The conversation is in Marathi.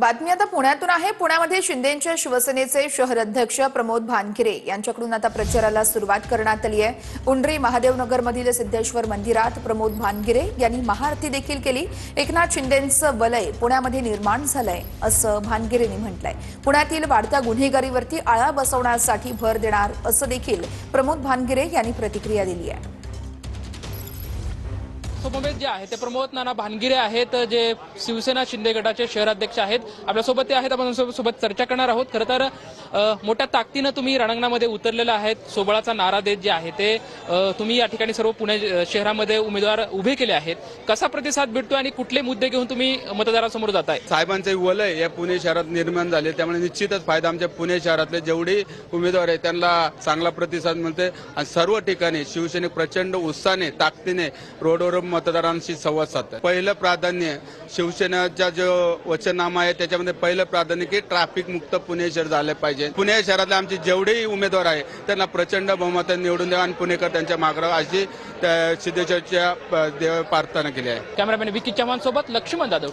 बातमी आता पुण्यातून आहे। पुण्यामध्ये शिंदेंच्या शिवसेनेचे शहर अध्यक्ष प्रमोद भानगिरे यांच्याकडून आता प्रचाराला सुरुवात करण्यात आली आहे। उंडरी महादेवनगरमधील सिद्धेश्वर मंदिरात प्रमोद भानगिरे यांनी महाआरती देखील केली। एकनाथ शिंदेंचं वलय पुण्यामध्ये निर्माण झालंय असं भानगिरेंनी म्हटलंय। पुण्यातील वाढत्या गुन्हेगारीवरती आळा बसवण्यासाठी भर देणार असं देखील प्रमोद भानगिरे यांनी प्रतिक्रिया दिली आहे। सोबत जे आहे ते प्रमोद नाना भानगिरे आहेत, जे शिवसेना शिंदे गटाचे शहराध्यक्ष आहेत। आपल्यासोबत ते आहेत, आपण सोबत चर्चा करणार आहोत। खरं तर मोठ्या ताकदीनं तुम्ही रणांगणामध्ये उतरलेला आहेत। सोबळाचा नारा देत जे आहे ते तुम्ही या ठिकाणी सर्व पुणे शहरामध्ये उमेदवार उभे केले आहेत। कसा प्रतिसाद भेटतो आणि कुठले मुद्दे घेऊन तुम्ही मतदारासमोर जाताय? साहेबांचे वलय या पुणे शहरात निर्माण झाले, त्यामुळे निश्चितच फायदा आमच्या पुणे शहरातले जेवढे उमेदवार आहेत त्यांना चांगला प्रतिसाद मिळते आणि सर्व ठिकाणी शिवसेने प्रचंड उत्साहाने ताकदीने रोडवर मतदारांशी संवाद साधतात। पहिलं प्राधान्य शिवसेनेचा जो वचननामा आहे त्याच्यामध्ये पहिलं प्राधान्य की ट्रॅफिक मुक्त पुणे शहर झाले पाहिजे। पुणे शहरातले आमचे जेवढेही उमेदवार आहे त्यांना प्रचंड बहुमताने निवडून द्या आणि पुणेकर त्यांच्या मागे अशी सिद्धेश्वरच्या देव प्रार्थना केली आहे। कॅमेरामॅन विकी चव्हाण सोबत लक्ष्मण जाधव।